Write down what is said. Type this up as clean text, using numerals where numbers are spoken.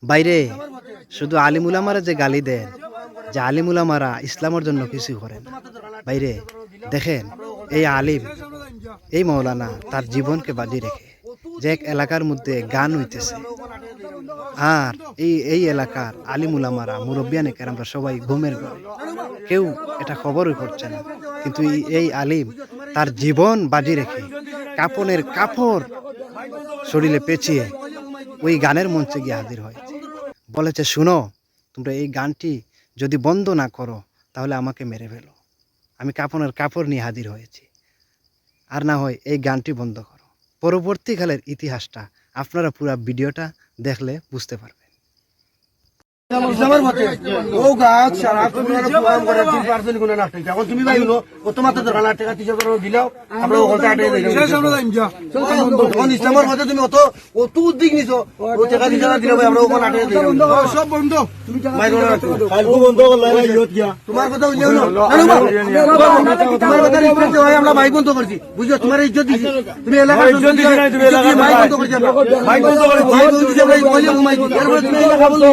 বাইরে শুধু আলিমুলামারা যে গালি দেন, যে আলিমুলামারা ইসলামের জন্য কিছু করেন, বাইরে দেখেন এই আলিম, এই মৌলানা তার জীবনকে বাজি রেখে যে এক এলাকার মধ্যে গান হইতেছে, আর এই এলাকার আলিমুলামারা মুরব্বিয়ানে কেরামরা সবাই ঘুমের ঘরে, কেউ এটা খবরই করছে না, কিন্তু এই আলিম তার জীবন বাজি রেখে কাপনের কাপড় শরীরে পেঁচিয়ে ওই গানের মঞ্চে গিয়ে হাজির হয়েছে। বলেছে, শুনো, তোমরা এই গানটি যদি বন্ধ না করো তাহলে আমাকে মেরে ফেলো। আমি কাপনের কাপড় নিয়ে হাজির হয়েছি, আর না হয় এই গানটি বন্ধ করো। পরবর্তীকালের ইতিহাসটা আপনারা পুরো ভিডিওটা দেখলে বুঝতে পারবেন। ইসলামের মতে ও গাছ সারা প্রোগ্রাম করে 3% গুণ না টাকা এখন তুমি ভাইলো ও তোমার তো দরকার টাকা 30 দিলাও আমরা ওটা আটে দিলাম শেষ আমরা যাইম যা এখন ইসলামের মতে তুমি অত উদ্দিক নিছো ও টাকা 30 দিলাও আমরা ওখানে আটে দিলাম সব বন্ধ তুমি টাকা ফাইল বন্ধ করলে ইয়ত গিয়া তোমার কথা বুঝিও না তোমার কথা রিসপেক্ট হয় আমরা ভাই বন্ধ করছি বুঝছো তোমার ইজ্জত দিছি তুমি এলাকার ইজ্জত দিছি না তুমি এলাকার ভাই বন্ধ করছি ভাই বন্ধ করছি ভাই বন্ধ করছি ভাই বলে ঘুমাইছি এরপর তুমি এলাকা বললি